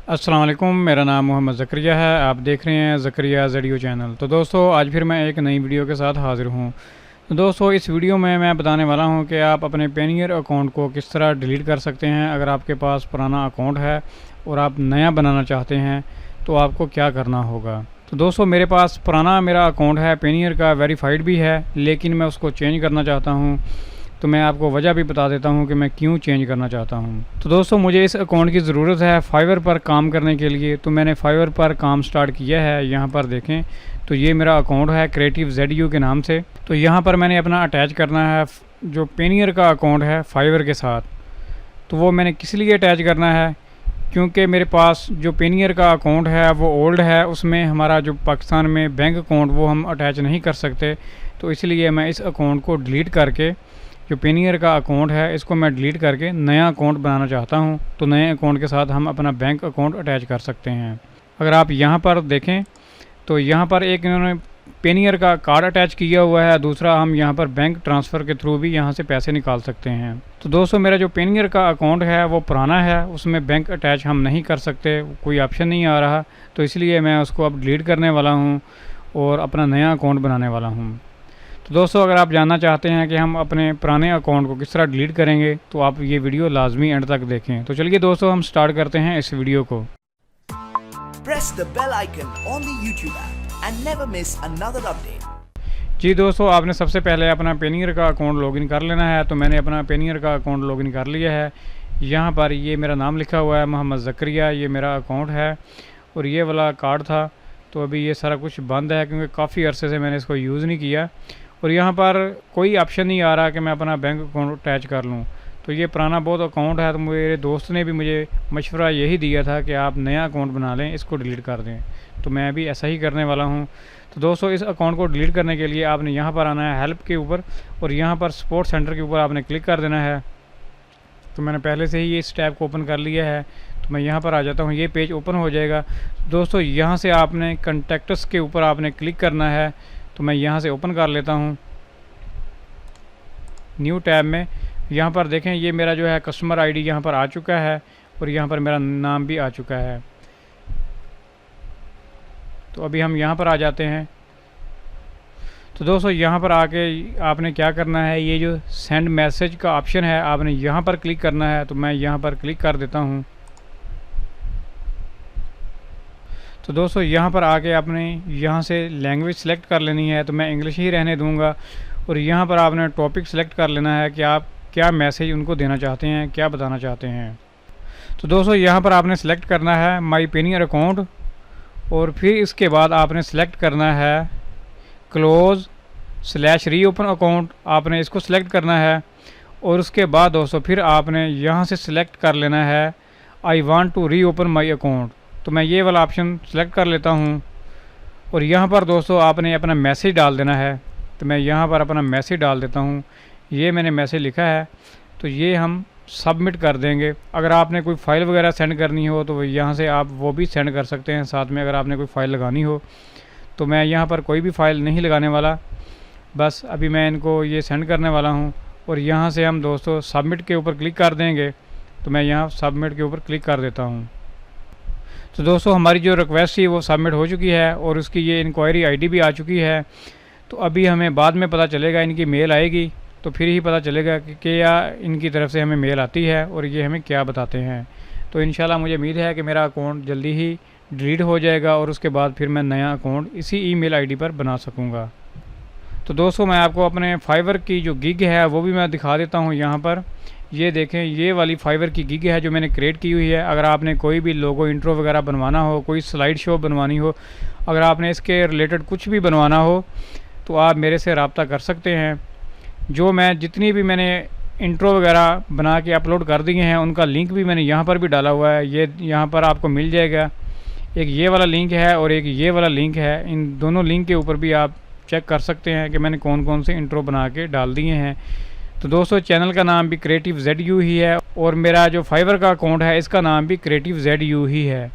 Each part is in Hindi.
अस्सलाम वालेकुम, मेरा नाम मोहम्मद ज़करिया है। आप देख रहे हैं ज़करिया ज़ेडियो चैनल। तो दोस्तों, आज फिर मैं एक नई वीडियो के साथ हाज़िर हूँ। तो दोस्तों, इस वीडियो में मैं बताने वाला हूँ कि आप अपने पेनियर अकाउंट को किस तरह डिलीट कर सकते हैं। अगर आपके पास पुराना अकाउंट है और आप नया बनाना चाहते हैं तो आपको क्या करना होगा। तो दोस्तों, मेरे पास पुराना मेरा अकाउंट है, पेनियर का वेरीफाइड भी है, लेकिन मैं उसको चेंज करना चाहता हूँ। तो मैं आपको वजह भी बता देता हूँ कि मैं क्यों चेंज करना चाहता हूँ। तो दोस्तों, मुझे इस अकाउंट की ज़रूरत है फाइवर पर काम करने के लिए। तो मैंने फाइवर पर काम स्टार्ट किया है। यहाँ पर देखें तो ये मेरा अकाउंट है क्रिएटिव ZU के नाम से। तो यहाँ पर मैंने अपना अटैच करना है जो पेनियर का अकाउंट है फाइवर के साथ। तो वो मैंने किस लिए अटैच करना है, क्योंकि मेरे पास जो पेनियर का अकाउंट है वो ओल्ड है, उसमें हमारा जो पाकिस्तान में बैंक अकाउंट वो हम अटैच नहीं कर सकते। तो इसलिए मैं इस अकाउंट को डिलीट करके, जो पेनियर का अकाउंट है इसको मैं डिलीट करके नया अकाउंट बनाना चाहता हूं। तो नए अकाउंट के साथ हम अपना बैंक अकाउंट अटैच कर सकते हैं। अगर आप यहां पर देखें तो यहां पर एक इन्होंने पेनियर का कार्ड अटैच किया हुआ है, दूसरा हम यहां पर बैंक ट्रांसफ़र के थ्रू भी यहां से पैसे निकाल सकते हैं। तो दोस्तों, मेरा जो पेनियर का अकाउंट है वो पुराना है, उसमें बैंक अटैच हम नहीं कर सकते, कोई ऑप्शन नहीं आ रहा। तो इसलिए मैं उसको अब डिलीट करने वाला हूँ और अपना नया अकाउंट बनाने वाला हूँ। तो दोस्तों, अगर आप जानना चाहते हैं कि हम अपने पुराने अकाउंट को किस तरह डिलीट करेंगे तो आप ये वीडियो लाजमी एंड तक देखें। तो चलिए दोस्तों, हम स्टार्ट करते हैं इस वीडियो को। Press the bell icon on the YouTube app and never miss another update. जी दोस्तों, आपने सबसे पहले अपना पेनियर का अकाउंट लॉगिन कर लेना है। तो मैंने अपना पेनियर का अकाउंट लॉगिन कर लिया है। यहाँ पर ये मेरा नाम लिखा हुआ है मोहम्मद ज़करिया, ये मेरा अकाउंट है और ये वाला कार्ड था। तो अभी ये सारा कुछ बंद है क्योंकि काफ़ी अरसे से मैंने इसको यूज़ नहीं किया और यहाँ पर कोई ऑप्शन नहीं आ रहा कि मैं अपना बैंक अकाउंट अटैच कर लूँ। तो ये पुराना बहुत अकाउंट है। तो मेरे दोस्त ने भी मुझे मशवरा यही दिया था कि आप नया अकाउंट बना लें, इसको डिलीट कर दें। तो मैं भी ऐसा ही करने वाला हूँ। तो दोस्तों, इस अकाउंट को डिलीट करने के लिए आपने यहाँ पर आना है हेल्प के ऊपर और यहाँ पर सपोर्ट सेंटर के ऊपर आपने क्लिक कर देना है। तो मैंने पहले से ही इस टैब को ओपन कर लिया है। तो मैं यहाँ पर आ जाता हूँ, ये पेज ओपन हो जाएगा। दोस्तों, यहाँ से आपने कॉन्टैक्ट्स के ऊपर आपने क्लिक करना है। तो मैं यहाँ से ओपन कर लेता हूँ न्यू टैब में। यहाँ पर देखें, ये मेरा जो है कस्टमर आईडी यहाँ पर आ चुका है और यहाँ पर मेरा नाम भी आ चुका है। तो अभी हम यहाँ पर आ जाते हैं। तो दोस्तों, यहाँ पर आके आपने क्या करना है, ये जो सेंड मैसेज का ऑप्शन है आपने यहाँ पर क्लिक करना है। तो मैं यहाँ पर क्लिक कर देता हूँ। तो दोस्तों, यहाँ पर आके आपने यहाँ से लैंग्वेज सेलेक्ट कर लेनी है। तो मैं इंग्लिश ही रहने दूँगा और यहाँ पर आपने टॉपिक सेलेक्ट कर लेना है कि आप क्या मैसेज उनको देना चाहते हैं, क्या बताना चाहते हैं। तो दोस्तों, यहाँ पर आपने सेलेक्ट करना है माई पेनियर अकाउंट और फिर इसके बाद आपने सेलेक्ट करना है क्लोज/रीओपन अकाउंट, आपने इसको सेलेक्ट करना है। और उसके बाद दोस्तों फिर आपने यहाँ से सिलेक्ट कर लेना है I want to reopen my account. तो मैं ये वाला ऑप्शन सेलेक्ट कर लेता हूँ और यहाँ पर दोस्तों आपने अपना मैसेज डाल देना है। तो मैं यहाँ पर अपना मैसेज डाल देता हूँ। ये मैंने मैसेज लिखा है, तो ये हम सबमिट कर देंगे। अगर आपने कोई फ़ाइल वगैरह सेंड करनी हो तो यहाँ से आप वो भी सेंड कर सकते हैं साथ में, अगर आपने कोई फ़ाइल लगानी हो। तो मैं यहाँ पर कोई भी फ़ाइल नहीं लगाने वाला, बस अभी मैं इनको ये सेंड करने वाला हूँ और यहाँ से हम दोस्तों सबमिट के ऊपर क्लिक कर देंगे। तो मैं यहाँ सबमिट के ऊपर क्लिक कर देता हूँ। तो दोस्तों, हमारी जो रिक्वेस्ट थी वो सबमिट हो चुकी है और उसकी ये इंक्वायरी आईडी भी आ चुकी है। तो अभी हमें बाद में पता चलेगा, इनकी मेल आएगी तो फिर ही पता चलेगा कि क्या इनकी तरफ से हमें मेल आती है और ये हमें क्या बताते हैं। तो इंशाल्लाह मुझे उम्मीद है कि मेरा अकाउंट जल्दी ही डिलीट हो जाएगा और उसके बाद फिर मैं नया अकाउंट इसी ईमेल आईडी पर बना सकूँगा। तो दोस्तों, मैं आपको अपने फाइवर की जो गिग है वो भी मैं दिखा देता हूँ। यहाँ पर ये देखें, ये वाली फाइवर की गिग है जो मैंने क्रिएट की हुई है। अगर आपने कोई भी लोगो इंट्रो वगैरह बनवाना हो, कोई स्लाइड शो बनवानी हो, अगर आपने इसके रिलेटेड कुछ भी बनवाना हो तो आप मेरे से रब्ता कर सकते हैं। जो मैं जितनी भी मैंने इंट्रो वगैरह बना के अपलोड कर दिए हैं उनका लिंक भी मैंने यहाँ पर भी डाला हुआ है। ये यहाँ पर आपको मिल जाएगा। एक ये वाला लिंक है और एक ये वाला लिंक है। इन दोनों लिंक के ऊपर भी आप चेक कर सकते हैं कि मैंने कौन कौन से इंट्रो बना के डाल दिए हैं। तो दोस्तों, चैनल का नाम भी क्रिएटिव ZU ही है और मेरा जो फाइवर का अकाउंट है इसका नाम भी क्रिएटिव ZU ही है।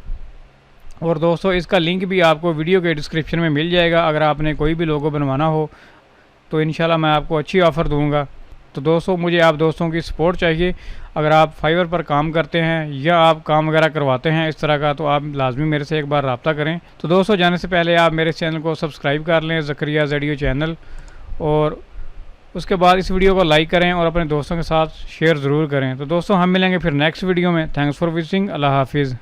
और दोस्तों, इसका लिंक भी आपको वीडियो के डिस्क्रिप्शन में मिल जाएगा। अगर आपने कोई भी लोगो बनवाना हो तो इंशाल्लाह मैं आपको अच्छी ऑफ़र दूंगा। तो दोस्तों मुझे आप दोस्तों की सपोर्ट चाहिए। अगर आप फाइवर पर काम करते हैं या आप काम वगैरह करवाते हैं इस तरह का, तो आप लाजमी मेरे से एक बार रब्ता करें। तो दोस्तों जाने से पहले आप मेरे चैनल को सब्सक्राइब कर लें, ज़करिया ज़ेडियो चैनल, और उसके बाद इस वीडियो को लाइक करें और अपने दोस्तों के साथ शेयर ज़रूर करें। तो दोस्तों हम मिलेंगे फिर नेक्स्ट वीडियो में। Thanks for visiting. अल्लाह हाफिज़।